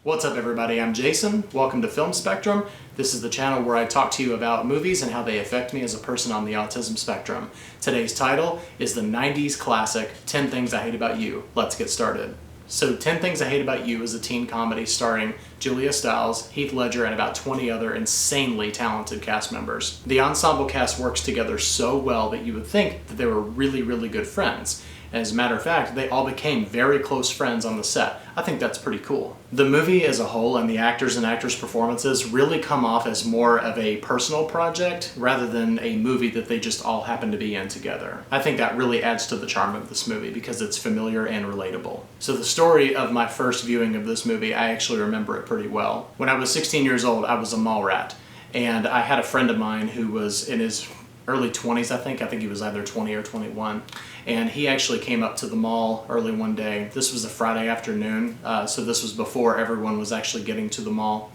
What's up everybody, I'm Jason. Welcome to Film Spectrum. This is the channel where I talk to you about movies and how they affect me as a person on the autism spectrum. Today's title is the 90s classic, 10 Things I Hate About You. Let's get started. So 10 Things I Hate About You is a teen comedy starring Julia Stiles, Heath Ledger, and about 20 other insanely talented cast members. The ensemble cast works together so well that you would think that they were really good friends. As a matter of fact, they all became very close friends on the set. I think that's pretty cool. The movie as a whole and the actors and actress' performances really come off as more of a personal project rather than a movie that they just all happen to be in together. I think that really adds to the charm of this movie because it's familiar and relatable. So the story of my first viewing of this movie, I actually remember it pretty well. When I was 16 years old, I was a mall rat, and I had a friend of mine who was in his early 20s, I think he was either 20 or 21, and he actually came up to the mall early one day. This was a Friday afternoon, so this was before everyone was actually getting to the mall,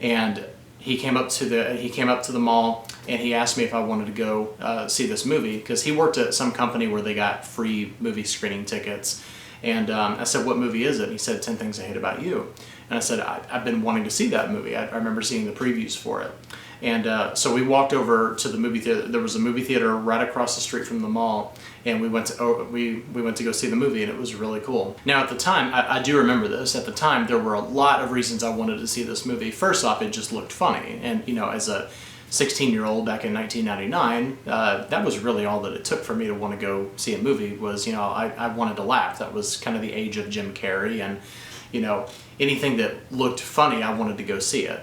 and he came up to the mall and he asked me if I wanted to go see this movie because he worked at some company where they got free movie screening tickets. And I said, "What movie is it?" And he said, 10 Things I Hate About You. And I said, I've been wanting to see that movie. I remember seeing the previews for it. And so we walked over to the movie theater. There was a movie theater right across the street from the mall, and we went to go see the movie, and it was really cool. Now at the time, I do remember this, at the time there were a lot of reasons I wanted to see this movie. First off, it just looked funny, and you know, as a 16-year-old back in 1999, that was really all that it took for me to want to go see a movie was, you know, I wanted to laugh. That was kind of the age of Jim Carrey, and you know, anything that looked funny, I wanted to go see it.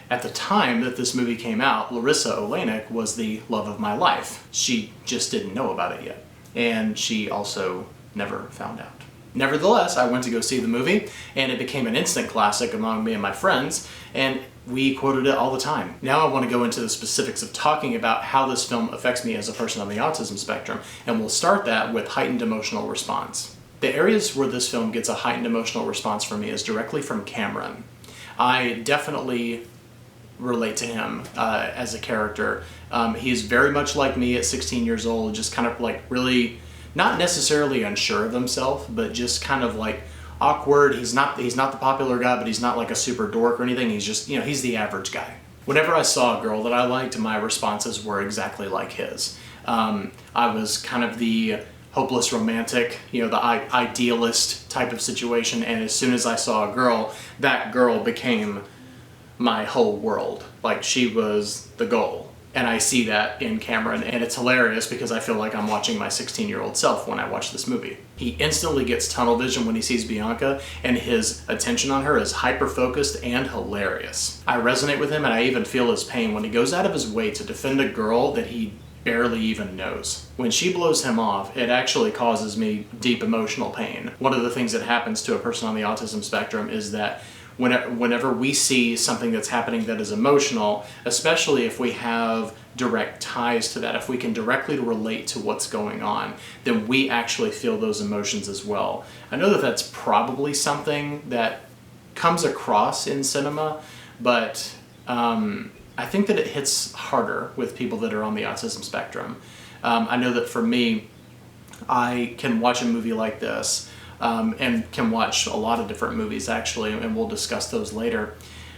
At the time that this movie came out, Larissa Oleynik was the love of my life. She just didn't know about it yet, and she also never found out. Nevertheless, I went to go see the movie, and it became an instant classic among me and my friends, and we quoted it all the time. Now I want to go into the specifics of talking about how this film affects me as a person on the autism spectrum, and we'll start that with heightened emotional response. The areas where this film gets a heightened emotional response from me is directly from Cameron. I definitely relate to him as a character. He's very much like me at 16 years old, just kind of like really, not necessarily unsure of himself, but just kind of like awkward. He's not the popular guy, but he's not like a super dork or anything. He's just, you know, he's the average guy. Whenever I saw a girl that I liked, my responses were exactly like his. I was kind of the hopeless romantic, you know, the idealist type of situation, and as soon as I saw a girl, that girl became my whole world. Like, she was the goal. And I see that in Cameron, and it's hilarious because I feel like I'm watching my 16-year-old self when I watch this movie. He instantly gets tunnel vision when he sees Bianca, and his attention on her is hyper-focused and hilarious. I resonate with him, and I even feel his pain when he goes out of his way to defend a girl that he barely even knows. When she blows him off, it actually causes me deep emotional pain. One of the things that happens to a person on the autism spectrum is that whenever we see something that's happening that is emotional, especially if we have direct ties to that, if we can directly relate to what's going on, then we actually feel those emotions as well. I know that that's probably something that comes across in cinema, but I think that it hits harder with people that are on the autism spectrum. I know that for me, I can watch a movie like this and can watch a lot of different movies actually, and we'll discuss those later.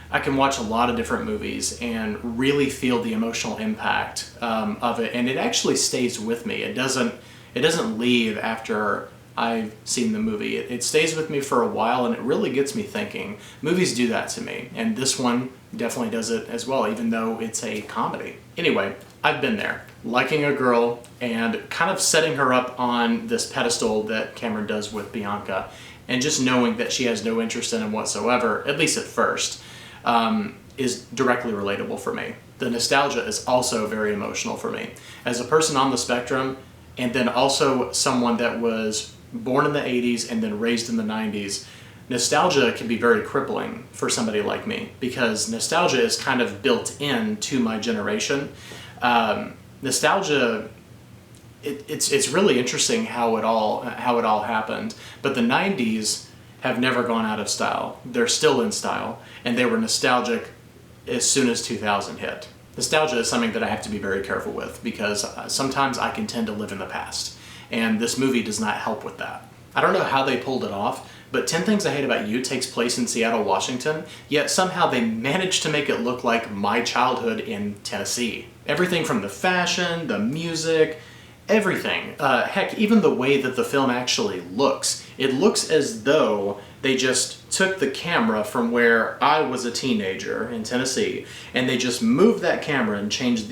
I can watch a lot of different movies and really feel the emotional impact of it, and it actually stays with me. It doesn't leave after I've seen the movie. It stays with me for a while, and it really gets me thinking. Movies do that to me, and this one definitely does it as well, even though it's a comedy. Anyway, I've been there, liking a girl and kind of setting her up on this pedestal that Cameron does with Bianca, and just knowing that she has no interest in him whatsoever, at least at first, is directly relatable for me. The nostalgia is also very emotional for me. As a person on the spectrum, and then also someone that was born in the 80s and then raised in the 90s, nostalgia can be very crippling for somebody like me because nostalgia is kind of built into my generation. Nostalgia, it's really interesting how it all happened, but the 90s have never gone out of style. They're still in style, and they were nostalgic as soon as 2000 hit. Nostalgia is something that I have to be very careful with because sometimes I can tend to live in the past, and this movie does not help with that. I don't know how they pulled it off, but 10 Things I Hate About You takes place in Seattle, Washington, yet somehow they managed to make it look like my childhood in Tennessee. Everything from the fashion, the music, everything. Heck, even the way that the film actually looks. It looks as though they just took the camera from where I was a teenager in Tennessee, and they just moved that camera and changed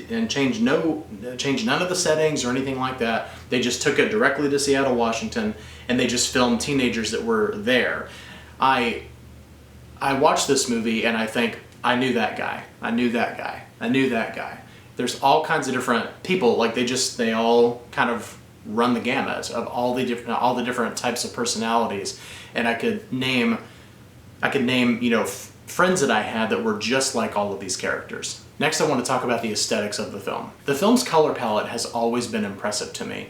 none of the settings or anything like that. They just took it directly to Seattle, Washington, and they just filmed teenagers that were there. I watched this movie and I think, I knew that guy. I knew that guy. I knew that guy. There's all kinds of different people, like they all kind of run the gamut of all the different types of personalities, and I could name friends that I had that were just like all of these characters. Next, I want to talk about the aesthetics of the film. The film's color palette has always been impressive to me.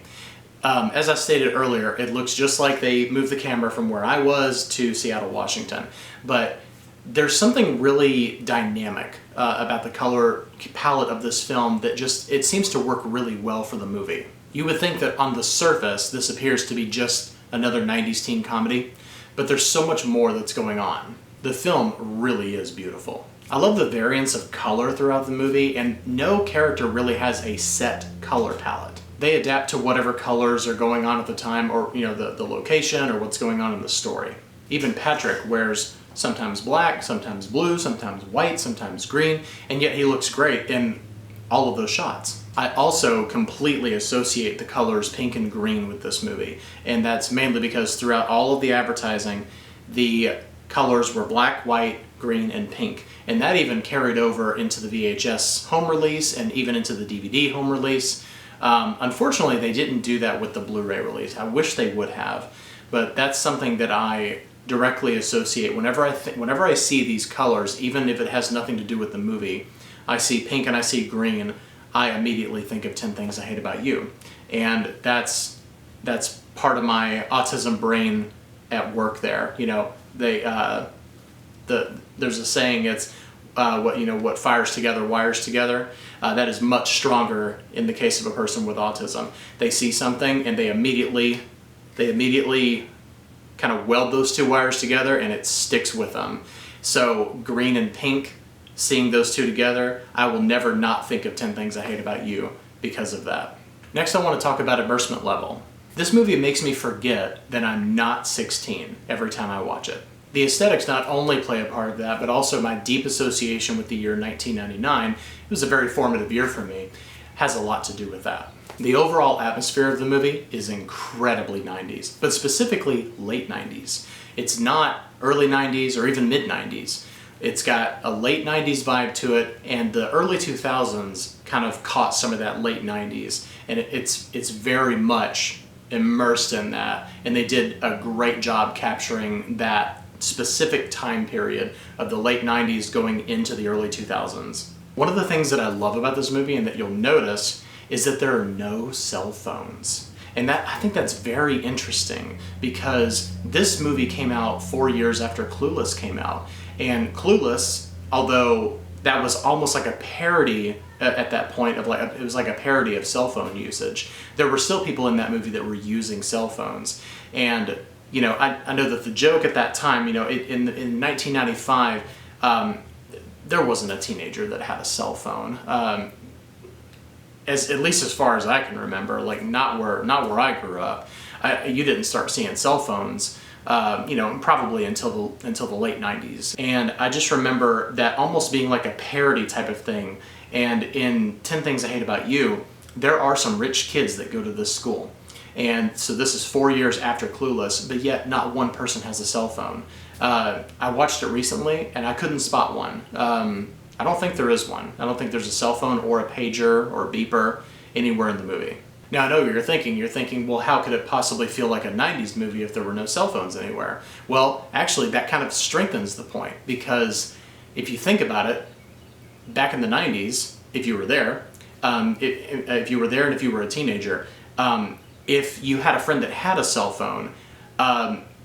As I stated earlier, it looks just like they moved the camera from where I was to Seattle, Washington, but there's something really dynamic about the color palette of this film that it seems to work really well for the movie. You would think that on the surface this appears to be just another 90s teen comedy, but there's so much more that's going on. The film really is beautiful. I love the variance of color throughout the movie, and no character really has a set color palette. They adapt to whatever colors are going on at the time, or the location or what's going on in the story. Even Patrick wears sometimes black, sometimes blue, sometimes white, sometimes green, and yet he looks great in all of those shots. I also completely associate the colors pink and green with this movie, and that's mainly because throughout all of the advertising, the colors were black, white, green, and pink, and that even carried over into the VHS home release and even into the DVD home release. Unfortunately, they didn't do that with the Blu-ray release. I wish they would have, but that's something that I directly associate whenever I see these colors, even if it has nothing to do with the movie. I see pink and I see green, I immediately think of 10 Things I Hate About You, and that's part of my autism brain at work there. There's a saying, it's what fires together wires together. That is much stronger in the case of a person with autism. They see something and they immediately kind of weld those two wires together and it sticks with them. So green and pink, seeing those two together, I will never not think of 10 Things I Hate About You because of that. Next, I want to talk about immersement level. This movie makes me forget that I'm not 16 every time I watch it. The aesthetics not only play a part of that, but also my deep association with the year 1999, it was a very formative year for me, has a lot to do with that. The overall atmosphere of the movie is incredibly 90s, but specifically late 90s. It's not early 90s or even mid 90s. It's got a late 90s vibe to it, and the early 2000s kind of caught some of that late 90s, and it's very much immersed in that, and they did a great job capturing that specific time period of the late 90s going into the early 2000s. One of the things that I love about this movie and that you'll notice is that there are no cell phones. And I think that's very interesting because this movie came out 4 years after Clueless came out. And Clueless, although that was almost like a parody at that point of it was like a parody of cell phone usage, there were still people in that movie that were using cell phones. And I know that the joke at that time, in 1995, there wasn't a teenager that had a cell phone. At least as far as I can remember, not where I grew up. You didn't start seeing cell phones, probably until the late 90s. And I just remember that almost being like a parody type of thing. And in 10 Things I Hate About You, there are some rich kids that go to this school. And so this is 4 years after Clueless, but yet not one person has a cell phone. I watched it recently and I couldn't spot one. I don't think there is one. I don't think there's a cell phone or a pager or a beeper anywhere in the movie. Now I know what you're thinking, well, how could it possibly feel like a 90s movie if there were no cell phones anywhere? Well, actually that kind of strengthens the point, because if you think about it, back in the 90s, if you were there, if you were there and if you were a teenager, if you had a friend that had a cell phone,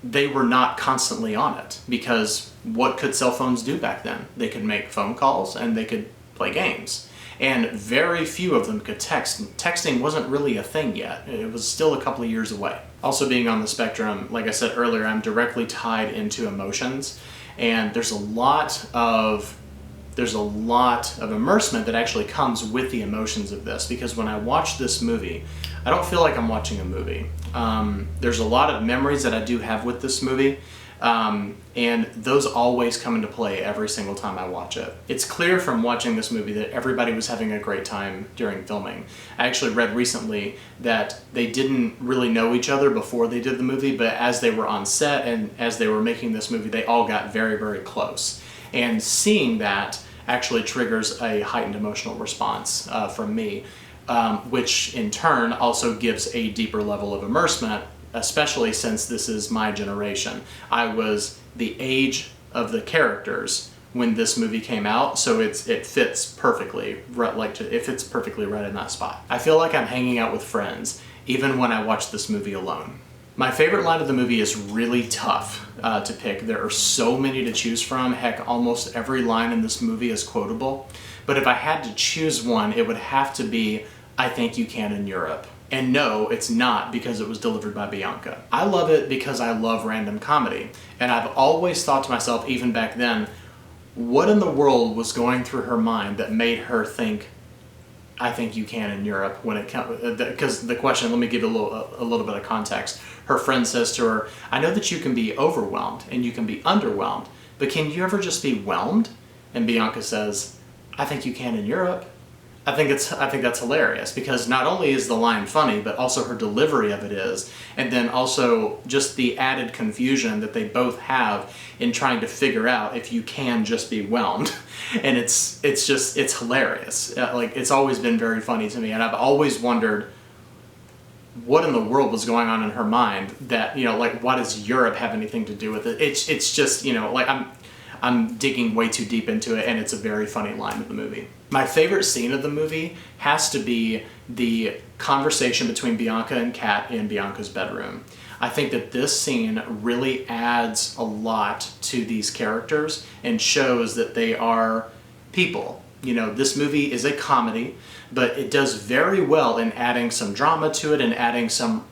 they were not constantly on it, because what could cell phones do back then? They could make phone calls and they could play games. and very few of them could text. Texting wasn't really a thing yet. It was still a couple of years away. Also, being on the spectrum, like I said earlier, I'm directly tied into emotions, and there's a lot of immersement that actually comes with the emotions of this, because when I watch this movie, I don't feel like I'm watching a movie. There's a lot of memories that I do have with this movie, and those always come into play every single time I watch it. It's clear from watching this movie that everybody was having a great time during filming. I actually read recently that they didn't really know each other before they did the movie, but as they were on set and as they were making this movie, they all got very, very close. And seeing that actually triggers a heightened emotional response from me, which in turn also gives a deeper level of immersement, especially since this is my generation. I was the age of the characters when this movie came out, so it fits perfectly, it fits perfectly right in that spot. I feel like I'm hanging out with friends, even when I watch this movie alone. My favorite line of the movie is really tough to pick. There are so many to choose from. Heck, almost every line in this movie is quotable. But if I had to choose one, it would have to be, "I think you can in Europe." And no, it's not because it was delivered by Bianca. I love it because I love random comedy. And I've always thought to myself, even back then, what in the world was going through her mind that made her think, "I think you can in Europe," when it comes, because the question, let me give you a little bit of context. Her friend says to her, "I know that you can be overwhelmed and you can be underwhelmed, but can you ever just be whelmed?" And Bianca says, "I think you can in Europe." I think that's hilarious, because not only is the line funny, but also her delivery of it is, and then also just the added confusion that they both have in trying to figure out if you can just be whelmed. And it's hilarious. It's always been very funny to me, and I've always wondered what in the world was going on in her mind that, why does Europe have anything to do with it? It's just, I'm digging way too deep into it, and it's a very funny line of the movie. My favorite scene of the movie has to be the conversation between Bianca and Kat in Bianca's bedroom. I think that this scene really adds a lot to these characters and shows that they are people. This movie is a comedy, but it does very well in adding some drama to it and adding some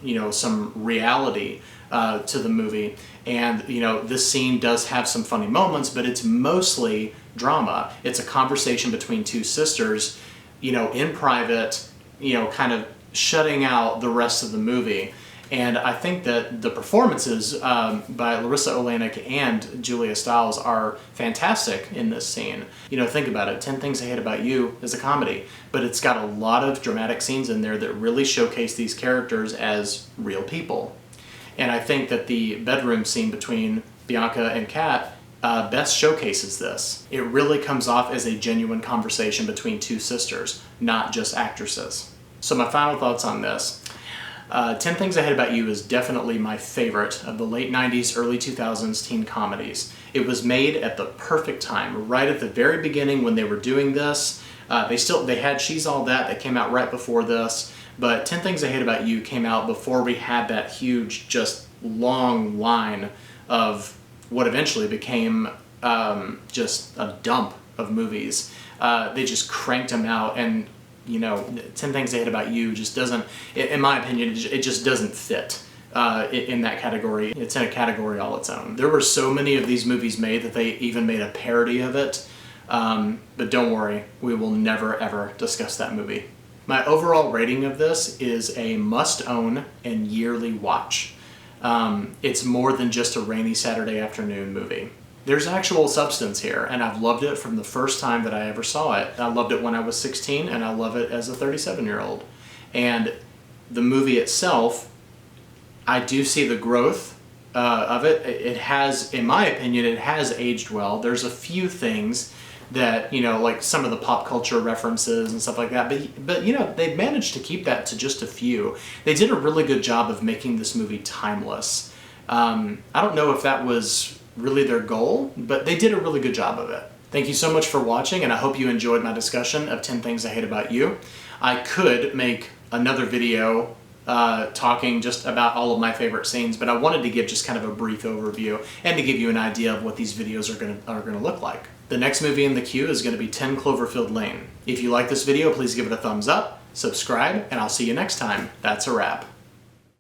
reality to the movie. And this scene does have some funny moments, but it's mostly drama. It's a conversation between two sisters, in private, kind of shutting out the rest of the movie. And I think that the performances by Larissa Oleynik and Julia Stiles are fantastic in this scene. Think about it. 10 Things I Hate About You is a comedy, but it's got a lot of dramatic scenes in there that really showcase these characters as real people. And I think that the bedroom scene between Bianca and Kat best showcases this. It really comes off as a genuine conversation between two sisters, not just actresses. So my final thoughts on this. 10 Things I Hate About You is definitely my favorite of the late 90s, early 2000s teen comedies. It was made at the perfect time, right at the very beginning when they were doing this. They had She's All That came out right before this, but 10 Things I Hate About You came out before we had that huge, just long line of what eventually became just a dump of movies. They just cranked them out, and 10 Things I Hate About You just doesn't, in my opinion, it just doesn't fit in that category. It's in a category all its own. There were so many of these movies made that they even made a parody of it, but don't worry, we will never ever discuss that movie. My overall rating of this is a must-own and yearly watch. It's more than just a rainy Saturday afternoon movie. There's actual substance here, and I've loved it from the first time that I ever saw it. I loved it when I was 16, and I love it as a 37-year-old. And the movie itself, I do see the growth of it. It has, in my opinion, it has aged well. There's a few things that, like some of the pop culture references and stuff like that, but they've managed to keep that to just a few. They did a really good job of making this movie timeless. I don't know if that was really their goal, but they did a really good job of it. Thank you so much for watching, and I hope you enjoyed my discussion of 10 Things I Hate About You. I could make another video talking just about all of my favorite scenes, but I wanted to give just kind of a brief overview and to give you an idea of what these videos are gonna look like. The next movie in the queue is going to be 10 Cloverfield Lane. If you like this video, please give it a thumbs up, subscribe, and I'll see you next time. That's a wrap.